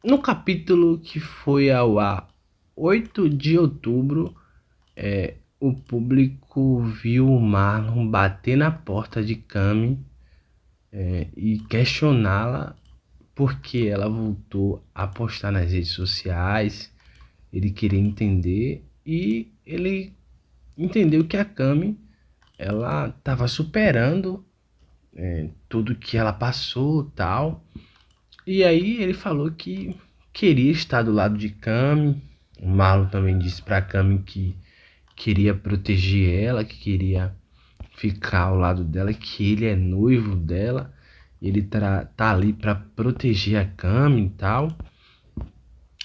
No capítulo que foi ao ar 8 de outubro, o público viu o Marlon bater na porta de Cami e questioná-la porque ela voltou a postar nas redes sociais. Ele queria entender e ele entendeu que a Cami ela estava superando tudo que ela passou, tal. E aí ele falou que queria estar do lado de Cami. O Marlon também disse para Cami que queria proteger ela, que queria ficar ao lado dela, que ele é noivo dela. Ele tá ali para proteger a Cami e tal.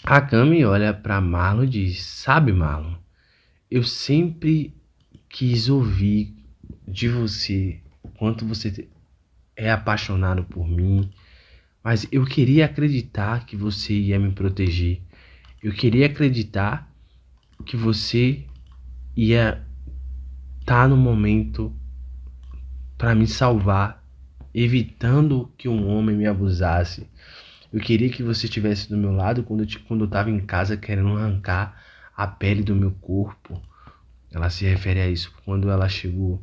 A Cami olha para Marlon e diz: Sabe, Marlon, eu sempre quis ouvir de você o quanto você é apaixonado por mim, mas eu queria acreditar que você ia me proteger. Eu queria acreditar que você ia estar no momento para me salvar, evitando que um homem me abusasse. Eu queria que você estivesse do meu lado quando eu estava em casa querendo arrancar a pele do meu corpo. Ela se refere a isso. Quando ela chegou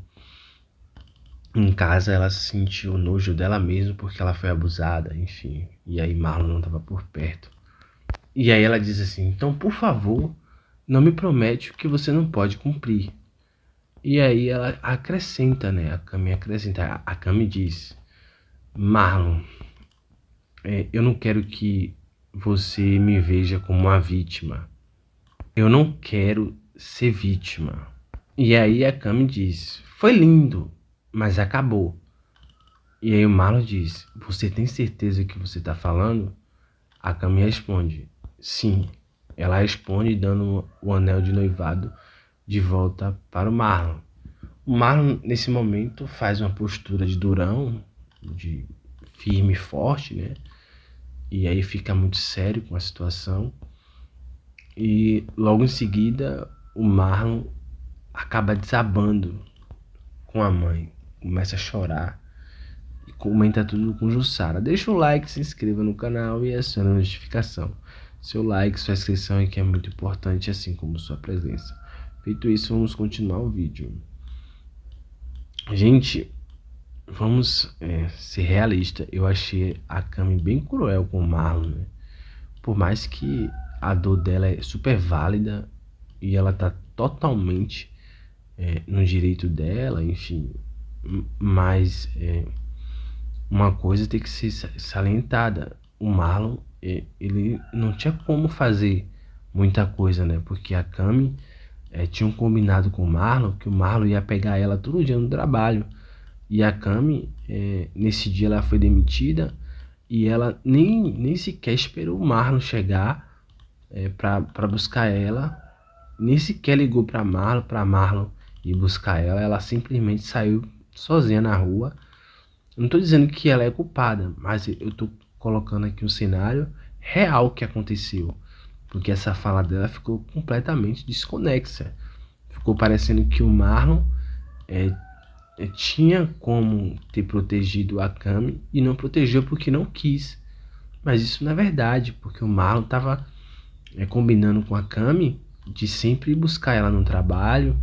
em casa, ela sentiu nojo dela mesma porque ela foi abusada, enfim. E aí Marlon não estava por perto. E aí ela diz assim: então, por favor, não me promete o que você não pode cumprir. E aí ela acrescenta, né? A Cami acrescenta. A Cami diz: Marlon, eu não quero que você me veja como uma vítima. Eu não quero ser vítima. E aí a Cami diz: foi lindo, mas acabou. E aí o Marlon diz: você tem certeza que você tá falando? A Cami responde: sim. Ela responde dando o anel de noivado de volta para o Marlon. O Marlon, nesse momento, faz uma postura de durão, de firme e forte, né? E aí fica muito sério com a situação. E logo em seguida, o Marlon acaba desabando com a mãe. Começa a chorar e comenta tudo com Jussara. Deixa o like, se inscreva no canal e acione a notificação. Seu like, sua inscrição aqui é muito importante, assim como sua presença. Feito isso, vamos continuar o vídeo. Gente, vamos ser realistas. Eu achei a Cami bem cruel com o Marlon, né? Por mais que a dor dela é super válida e ela tá totalmente no direito dela, enfim. Mas uma coisa tem que ser salientada. O Marlon, ele não tinha como fazer muita coisa, né? Porque a Cami tinha um combinado com o Marlon que o Marlon ia pegar ela todo dia no trabalho. E a Cami, nesse dia ela foi demitida e ela nem sequer esperou o Marlon chegar para buscar ela. Nem sequer ligou para Marlon ir buscar ela. Ela simplesmente saiu sozinha na rua. Eu não estou dizendo que ela é culpada, mas eu estou colocando aqui um cenário real que aconteceu. Porque essa fala dela ficou completamente desconexa. Ficou parecendo que o Marlon é, tinha como ter protegido a Cami e não protegeu porque não quis. Mas isso não é verdade, porque o Marlon estava combinando com a Cami de sempre buscar ela no trabalho,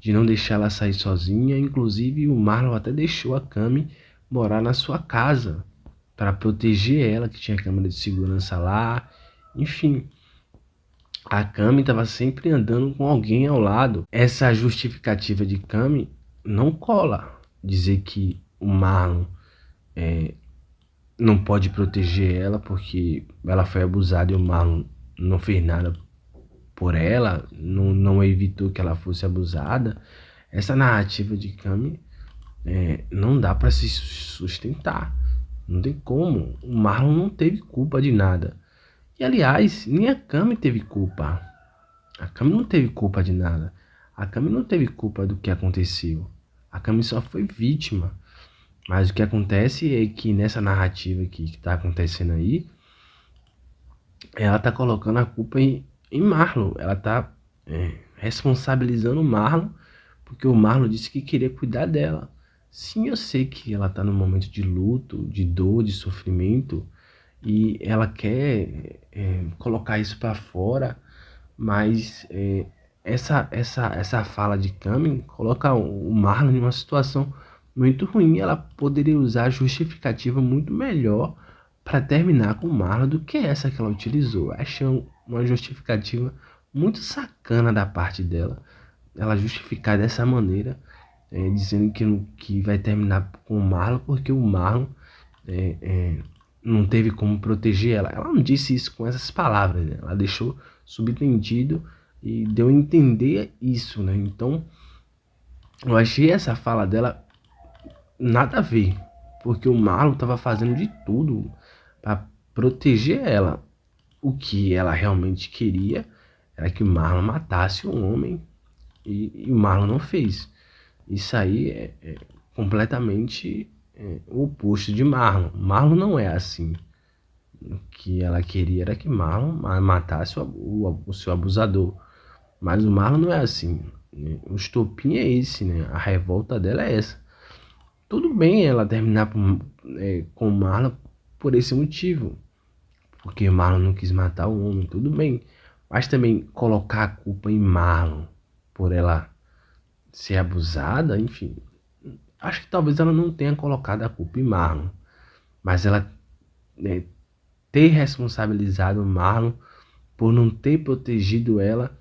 de não deixar ela sair sozinha. Inclusive, o Marlon até deixou a Cami morar na sua casa para proteger ela, que tinha câmera de segurança lá. Enfim, a Cami estava sempre andando com alguém ao lado. Essa justificativa de Cami não cola. Dizer que o Marlon não pode proteger ela porque ela foi abusada e o Marlon não fez nada por ela, não evitou que ela fosse abusada. Essa narrativa de Cami não dá para se sustentar. Não tem como. O Marlon não teve culpa de nada. E aliás, nem a Cami teve culpa. A Cami não teve culpa de nada. A Cami não teve culpa do que aconteceu. A Cami só foi vítima. Mas o que acontece é que nessa narrativa que está acontecendo aí, ela tá colocando a culpa em Marlon. Ela tá responsabilizando o Marlon, porque o Marlon disse que queria cuidar dela. Sim, eu sei que ela tá num momento de luto, de dor, de sofrimento, e ela quer colocar isso para fora, mas essa fala de Cami coloca o Marlon em uma situação muito ruim. Ela poderia usar justificativa muito melhor para terminar com o Marlon do que essa que ela utilizou. Achei uma justificativa muito sacana da parte dela, ela justificar dessa maneira, dizendo que vai terminar com o Marlon porque o Marlon não teve como proteger ela. Ela não disse isso com essas palavras, né? Ela deixou subentendido e deu a entender isso, né? Então, eu achei essa fala dela nada a ver, porque o Marlon estava fazendo de tudo para proteger ela. O que ela realmente queria era que o Marlon matasse o homem e o Marlon não fez. Isso aí é completamente o oposto de Marlon. Marlon não é assim. O que ela queria era que Marlon matasse o seu abusador. Mas o Marlon não é assim, né? O estopim é esse, né? A revolta dela é essa. Tudo bem ela terminar com o Marlon por esse motivo. Porque Marlon não quis matar o homem, tudo bem. Mas também colocar a culpa em Marlon por ela ser abusada, enfim. Acho que talvez ela não tenha colocado a culpa em Marlon. Mas ela, né, ter responsabilizado o Marlon por não ter protegido ela.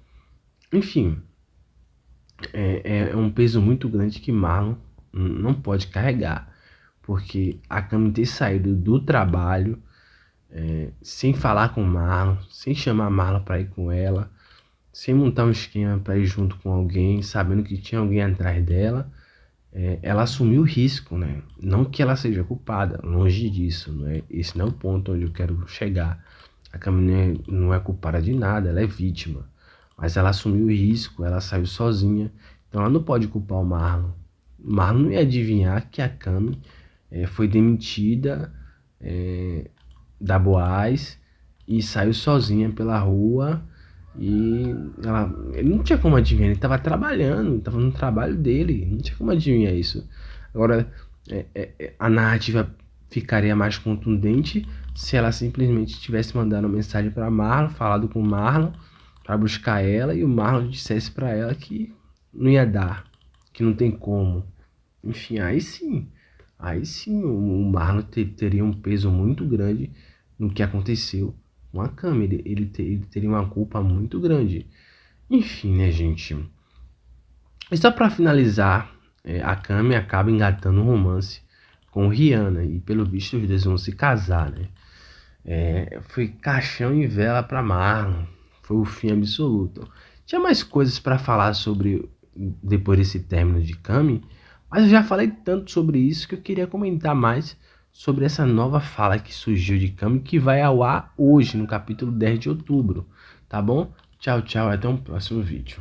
Enfim, é um peso muito grande que Marlon não pode carregar. Porque a Cami ter saído do trabalho sem falar com Marlon, sem chamar Marlon para ir com ela, sem montar um esquema para ir junto com alguém, sabendo que tinha alguém atrás dela, ela assumiu o risco, né? Não que ela seja culpada, longe disso, não é? Esse não é o ponto onde eu quero chegar. A Cami não é culpada de nada, ela é vítima. Mas ela assumiu o risco, ela saiu sozinha, então ela não pode culpar o Marlon. O Marlon não ia adivinhar que a Cami foi demitida da Boaz e saiu sozinha pela rua e ele não tinha como adivinhar, ele estava trabalhando, estava no trabalho dele, não tinha como adivinhar isso. Agora, a narrativa ficaria mais contundente se ela simplesmente tivesse mandado uma mensagem para Marlon, falado com o Marlon para buscar ela e o Marlon dissesse para ela que não ia dar, que não tem como. Enfim, aí sim o Marlon teria um peso muito grande no que aconteceu com a Cami. Ele teria uma culpa muito grande. Enfim, né, gente? E só para finalizar, a Cami acaba engatando um romance com o Rihanna e pelo visto os dois vão se casar, né? Foi caixão e vela para Marlon. Foi o fim absoluto. Tinha mais coisas para falar sobre depois desse término de Cami, mas eu já falei tanto sobre isso que eu queria comentar mais sobre essa nova fala que surgiu de Cami, que vai ao ar hoje, no capítulo 10 de outubro. Tá bom? Tchau, tchau. Até um próximo vídeo.